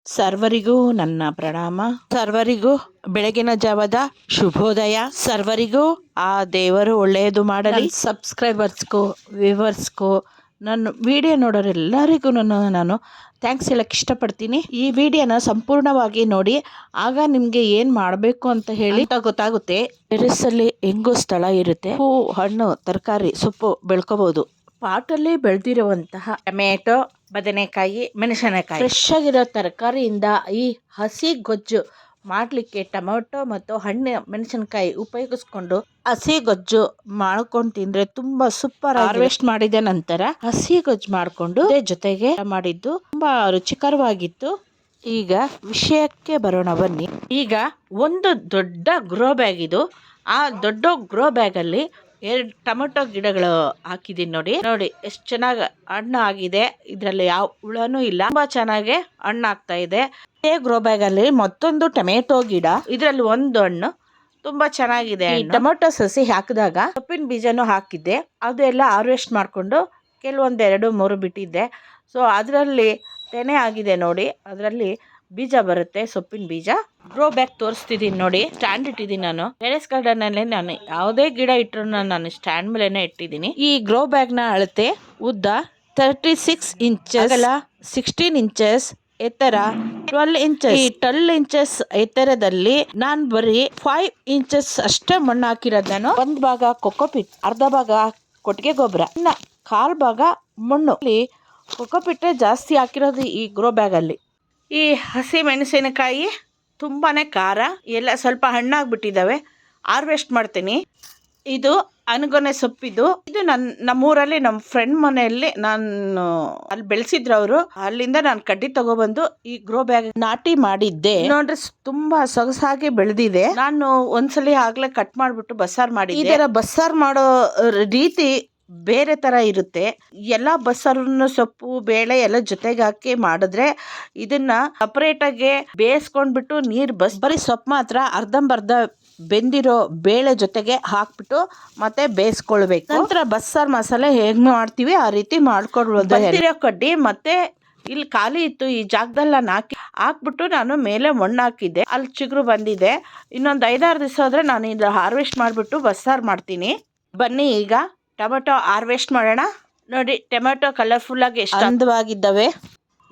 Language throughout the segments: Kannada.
ಸರ್ವರಿಗೂ ನನ್ನ ಪ್ರಣಾಮ. ಸರ್ವರಿಗೂ ಬೆಳಗಿನ ಜಾವದ ಶುಭೋದಯ. ಸರ್ವರಿಗೂ ಆ ದೇವರು ಒಳ್ಳೆಯದು ಮಾಡಲಿ. ಸಬ್ಸ್ಕ್ರೈಬರ್ಸ್ಗೂ ವ್ಯೂವರ್ಸ್ಗೂ ನನ್ನ ವಿಡಿಯೋ ನೋಡೋರೆಲ್ಲರಿಗೂ ನಾನು ಥ್ಯಾಂಕ್ಸ್ ಹೇಳಕ್ಕೆ ಇಷ್ಟಪಡ್ತೀನಿ. ಈ ವಿಡಿಯೋನ ಸಂಪೂರ್ಣವಾಗಿ ನೋಡಿ, ಆಗ ನಿಮಗೆ ಏನು ಮಾಡಬೇಕು ಅಂತ ಹೇಳಿ ಗೊತ್ತಾಗುತ್ತೆ. ಟೆರೆಸ್ಸಲ್ಲಿ ಹೆಂಗೋ ಸ್ಥಳ ಇರುತ್ತೆ, ಹೂ ಹಣ್ಣು ತರಕಾರಿ ಸೊಪ್ಪು ಬೆಳ್ಕೋಬಹುದು. ಪಾಟಲ್ಲಿ ಬೆಳೆದಿರುವಂತಹ ಟೊಮೆಟೊ, ಬದನೆಕಾಯಿ, ಮೆಣಸಿನಕಾಯಿ, ಫ್ರೆಶ್ ಆಗಿರೋ ತರಕಾರಿಯಿಂದ ಈ ಹಸಿ ಗೊಜ್ಜು ಮಾಡಲಿಕ್ಕೆ ಟೊಮೆಟೊ ಮತ್ತು ಹಣ್ಣು ಮೆಣಸಿನಕಾಯಿ ಉಪಯೋಗಿಸ್ಕೊಂಡು ಹಸಿ ಗೊಜ್ಜು ಮಾಡ್ಕೊಂಡು ತಿಂದ್ರೆ ತುಂಬಾ ಸೂಪರ್. ಹಾರ್ವೆಸ್ಟ್ ಮಾಡಿದ ನಂತರ ಹಸಿ ಗೊಜ್ಜು ಮಾಡಿಕೊಂಡು ಜೊತೆಗೆ ಮಾಡಿದ್ದು ತುಂಬಾ ರುಚಿಕರವಾಗಿತ್ತು. ಈಗ ವಿಷಯಕ್ಕೆ ಬರೋಣ ಬನ್ನಿ. ಈಗ ಒಂದು ದೊಡ್ಡ ಗ್ರೋ ಬ್ಯಾಗ್ ಇದು. ಆ ದೊಡ್ಡ ಗ್ರೋ ಬ್ಯಾಗ್ ಅಲ್ಲಿ 2 ಟೊಮೆಟೊ ಗಿಡಗಳು ಹಾಕಿದೀನಿ. ನೋಡಿ ಎಷ್ಟು ಚೆನ್ನಾಗಿ ಹಣ್ಣು ಆಗಿದೆ. ಇದರಲ್ಲಿ ಯಾವ ಹುಳನೂ ಇಲ್ಲ, ತುಂಬಾ ಚೆನ್ನಾಗಿ ಹಣ್ಣು ಆಗ್ತಾ ಇದೆ. ಇದೇ ಗ್ರೋ ಬ್ಯಾಗ್ ಅಲ್ಲಿ ಮತ್ತೊಂದು ಟೊಮೆಟೊ ಗಿಡ, ಇದರಲ್ಲಿ ಒಂದು ಹಣ್ಣು ತುಂಬಾ ಚೆನ್ನಾಗಿದೆ. ಟೊಮೆಟೊ ಸಸಿ ಹಾಕಿದಾಗ ಸೊಪ್ಪಿನ ಬೀಜನೂ ಹಾಕಿದ್ದೆ, ಅದೆಲ್ಲ ಹಾರ್ವೆಸ್ಟ್ ಮಾಡ್ಕೊಂಡು ಕೆಲವೊಂದು 2-3 ಬಿಟ್ಟಿದ್ದೆ. ಸೊ ಅದರಲ್ಲಿ ತೆನೆ ಆಗಿದೆ ನೋಡಿ, ಅದರಲ್ಲಿ ಬೀಜ ಬರುತ್ತೆ, ಸೊಪ್ಪಿನ ಬೀಜ. ಗ್ರೋ ಬ್ಯಾಗ್ ತೋರಿಸ್ತಿದ್ದೀನಿ ನೋಡಿ. ಸ್ಟ್ಯಾಂಡ್ ಇಟ್ಟಿದ್ದೀನಿ ನಾನು. ಟೆರೆಸ್ ಗಾರ್ಡನ್ ಅಲ್ಲಿ ನಾನು ಯಾವುದೇ ಗಿಡ ಇಟ್ಟರು ನಾನು ಸ್ಟ್ಯಾಂಡ್ ಮೇಲೆನೆ ಇಟ್ಟಿದ್ದೀನಿ. ಈ ಗ್ರೋ ಬ್ಯಾಗ್ ನ ಅಳತೆ ಉದ್ದ 36 ಇಂಚಸ್, ಅಗಲ 16 ಇಂಚಸ್, ಎತ್ತರ 12 ಇಂಚಸ್. ಈ 12 ಇಂಚಸ್ ಎತ್ತರದಲ್ಲಿ ನಾನು ಬರೀ 5 ಇಂಚಸ್ ಅಷ್ಟೇ ಮಣ್ಣು ಹಾಕಿರೋದು. ನಾನು ಒಂದು ಭಾಗ ಕೊಕೊಪಿಟ್, ಅರ್ಧ ಭಾಗ ಕೊಟ್ಟಿಗೆ ಗೊಬ್ಬರ, ಇನ್ನ 1/4 ಭಾಗ ಮಣ್ಣು. ಕೊಕೊಪಿಟ್ ಜಾಸ್ತಿ ಹಾಕಿರೋದು ಈ ಗ್ರೋ ಬ್ಯಾಗ್ ಅಲ್ಲಿ. ಈ ಹಸಿ ಮೆಣಸಿನಕಾಯಿ ತುಂಬಾನೇ ಖಾರ, ಎಲ್ಲ ಸ್ವಲ್ಪ ಹಣ್ಣಾಗ್ಬಿಟ್ಟಿದ್ದಾವೆ. ಹಾರ್ವೆಸ್ಟ್ ಮಾಡ್ತೀನಿ. ಇದು ಅನಗೊನೆ ಸೊಪ್ಪಿದು. ಇದು ನಮ್ಮೂರಲ್ಲಿ ನಮ್ಮ ಫ್ರೆಂಡ್ ಮನೆಯಲ್ಲಿ ನಾನು ಅಲ್ಲಿ ಬೆಳೆಸಿದ್ರು ಅವರು. ಅಲ್ಲಿಂದ ನಾನು ಕಡ್ಡಿ ತಗೊಬಂದು ಈ ಗ್ರೋ ಬ್ಯಾಗ್ ನಾಟಿ ಮಾಡಿದ್ದೆ. ನೋಡ್ರಿ ತುಂಬಾ ಸೊಗಸಾಗಿ ಬೆಳೆದಿದೆ. ನಾನು ಒಂದ್ಸಲಿ ಆಗ್ಲೇ ಕಟ್ ಮಾಡ್ಬಿಟ್ಟು ಬಸ್ಸಾರ್ ಮಾಡಿದ್ದೆ. ಇದರ ಬಸ್ಸಾರ್ ಮಾಡೋ ರೀತಿ ಬೇರೆ ತರ ಇರುತ್ತೆ. ಎಲ್ಲಾ ಬಸ್ಸಾರನ್ನು ಸೊಪ್ಪು ಬೇಳೆ ಎಲ್ಲ ಜೊತೆಗೆ ಹಾಕಿ ಮಾಡಿದ್ರೆ, ಇದನ್ನ ಸಪರೇಟ್ ಆಗಿ ಬೇಯಿಸ್ಕೊಂಡ್ಬಿಟ್ಟು ನೀರು ಬರೀ ಸೊಪ್ಪು ಮಾತ್ರ ಅರ್ಧಂಬರ್ಧ ಬೆಂದಿರೋ ಬೇಳೆ ಜೊತೆಗೆ ಹಾಕ್ಬಿಟ್ಟು ಮತ್ತೆ ಬೇಯಿಸ್ಕೊಳ್ಬೇಕು. ನಂತರ ಬಸ್ಸಾರ್ ಮಸಾಲೆ ಹೇಗ್ ಮಾಡ್ತೀವಿ ಆ ರೀತಿ ಮಾಡ್ಕೊಡ್ಬೋದು. ಕಡ್ಡಿ ಮತ್ತೆ ಇಲ್ಲಿ ಖಾಲಿ ಇತ್ತು, ಈ ಜಾಗದಲ್ಲಿ ನಾನು ಹಾಕ್ಬಿಟ್ಟು ನಾನು ಮೇಲೆ ಮಣ್ಣು ಹಾಕಿದ್ದೆ. ಅಲ್ಲಿ ಚಿಗುರು ಬಂದಿದೆ. ಇನ್ನೊಂದು 5-6 ದಿವಸ ಆದ್ರೆ ನಾನು ಇದು ಹಾರ್ವೆಸ್ಟ್ ಮಾಡಿಬಿಟ್ಟು ಬಸ್ಸಾರ್ ಮಾಡ್ತೀನಿ. ಬನ್ನಿ ಈಗ ಟೊಮೆಟೊ ಹಾರ್ವೆಸ್ಟ್ ಮಾಡೋಣ. ನೋಡಿ ಟೊಮೆಟೊ ಕಲರ್ಫುಲ್ ಆಗಿ ಎಷ್ಟು ಅಂದವಾಗಿದ್ದಾವೆ.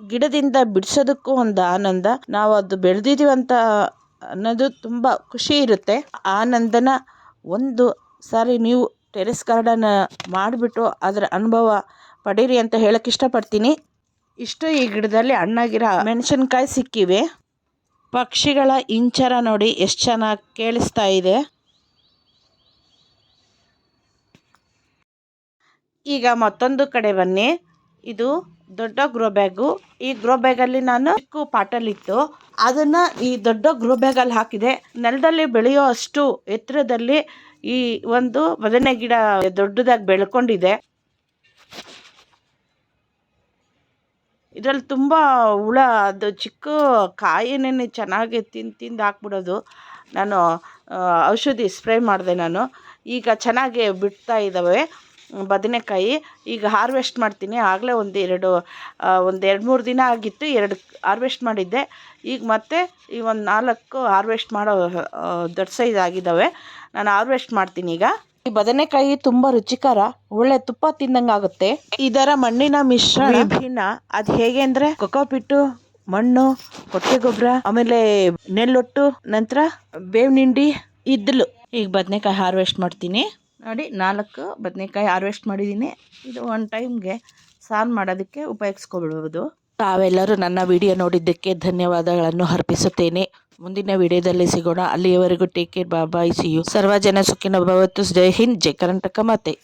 ಗಿಡದಿಂದ ಬಿಡಿಸೋದಕ್ಕೂ ಒಂದು ಆನಂದ. ನಾವು ಅದು ಬೆಳೆದಿದ್ದೀವಂತ ಅನ್ನೋದು ತುಂಬಾ ಖುಷಿ ಇರುತ್ತೆ. ಆನಂದನ ಒಂದು ಸಾರಿ ನೀವು ಟೆರೆಸ್ ಗಾರ್ಡನ್ ಮಾಡಿಬಿಟ್ಟು ಅದರ ಅನುಭವ ಪಡೀರಿ ಅಂತ ಹೇಳಕ್ ಇಷ್ಟಪಡ್ತೀನಿ. ಇಷ್ಟು ಈ ಗಿಡದಲ್ಲಿ ಹಣ್ಣಾಗಿರೋ ಮೆಣಸಿನಕಾಯಿ ಸಿಕ್ಕಿವೆ. ಪಕ್ಷಿಗಳ ಇಂಚರ ನೋಡಿ ಎಷ್ಟು ಚೆನ್ನಾಗಿ ಕೇಳಿಸ್ತಾ ಇದೆ. ಈಗ ಮತ್ತೊಂದು ಕಡೆ ಬನ್ನಿ. ಇದು ದೊಡ್ಡ ಗ್ರೋ ಬ್ಯಾಗು. ಈ ಗ್ರೋ ಬ್ಯಾಗ್ ಅಲ್ಲಿ ನಾನು ಚಿಕ್ಕ ಪಾಟಲ್ಲಿತ್ತು, ಅದನ್ನ ಈ ದೊಡ್ಡ ಗ್ರೋ ಬ್ಯಾಗ್ ಅಲ್ಲಿ ಹಾಕಿದೆ. ನೆಲದಲ್ಲಿ ಬೆಳೆಯೋ ಅಷ್ಟು ಎತ್ತರದಲ್ಲಿ ಈ ಒಂದು ಬದನೆ ಗಿಡ ದೊಡ್ಡದಾಗಿ ಬೆಳ್ಕೊಂಡಿದೆ. ಇದ್ರಲ್ಲಿ ತುಂಬಾ ಹುಳ, ಅದು ಚಿಕ್ಕ ಕಾಯಿನೇ ಚೆನ್ನಾಗಿ ತಿಂದು ಹಾಕ್ಬಿಡೋದು. ನಾನು ಔಷಧಿ ಸ್ಪ್ರೇ ಮಾಡಿದೆ ನಾನು. ಈಗ ಚೆನ್ನಾಗಿ ಬಿಡ್ತಾ ಇದ್ದಾವೆ ಬದನೆಕಾಯಿ. ಈಗ ಹಾರ್ವೆಸ್ಟ್ ಮಾಡ್ತೀನಿ. ಆಗಲೇ ಒಂದು 2-3 ದಿನ ಆಗಿತ್ತು, 2 ಹಾರ್ವೆಸ್ಟ್ ಮಾಡಿದ್ದೆ. ಈಗ ಮತ್ತೆ ಈ ಒಂದು 4 ಹಾರ್ವೆಸ್ಟ್ ಮಾಡೋ ದೊಡ್ಡ ಸೈಜ್ ಆಗಿದ್ದಾವೆ. ನಾನು ಹಾರ್ವೆಸ್ಟ್ ಮಾಡ್ತೀನಿ ಈಗ. ಈ ಬದನೆಕಾಯಿ ತುಂಬಾ ರುಚಿಕರ, ಒಳ್ಳೆ ತುಪ್ಪ ತಿಂದಂಗೆ ಆಗುತ್ತೆ. ಇದರ ಮಣ್ಣಿನ ಮಿಶ್ರಣ ವಿಭಿನ್ನ. ಅದು ಹೇಗೆ ಅಂದ್ರೆ ಕೊಕೊಪಿಟ್ಟು, ಮಣ್ಣು, ಕೊಟ್ಟಿಗೆ ಗೊಬ್ಬರ, ಆಮೇಲೆ ನೆಲ್ಲೊಟ್ಟು, ನಂತರ ಬೇವಿನ ಹಿಂಡಿ, ಇದ್ದಲು. ಈಗ ಬದನೆಕಾಯಿ ಹಾರ್ವೆಸ್ಟ್ ಮಾಡ್ತೀನಿ. ನೋಡಿ 4 ಬದನೆಕಾಯಿ ಹಾರ್ವೆಸ್ಟ್ ಮಾಡಿದ್ದೀನಿ. ಇದು ಒಂದು ಟೈಮ್ಗೆ ಸಾರು ಮಾಡೋದಕ್ಕೆ ಉಪಯೋಗಿಸ್ಕೊಬಿಡ್ಬೋದು. ತಾವೆಲ್ಲರೂ ನನ್ನ ವಿಡಿಯೋ ನೋಡಿದ್ದಕ್ಕೆ ಧನ್ಯವಾದಗಳನ್ನು ಅರ್ಪಿಸುತ್ತೇನೆ. ಮುಂದಿನ ವಿಡಿಯೋದಲ್ಲಿ ಸಿಗೋಣ. ಅಲ್ಲಿಯವರೆಗೂ take care, bye, see you. ಸರ್ವ ಜನ ಸುಖಿನೋ ಭವಂತು. ಜೈ ಹಿಂದ್, ಜೈ ಕರ್ನಾಟಕ ಮಾತೆ.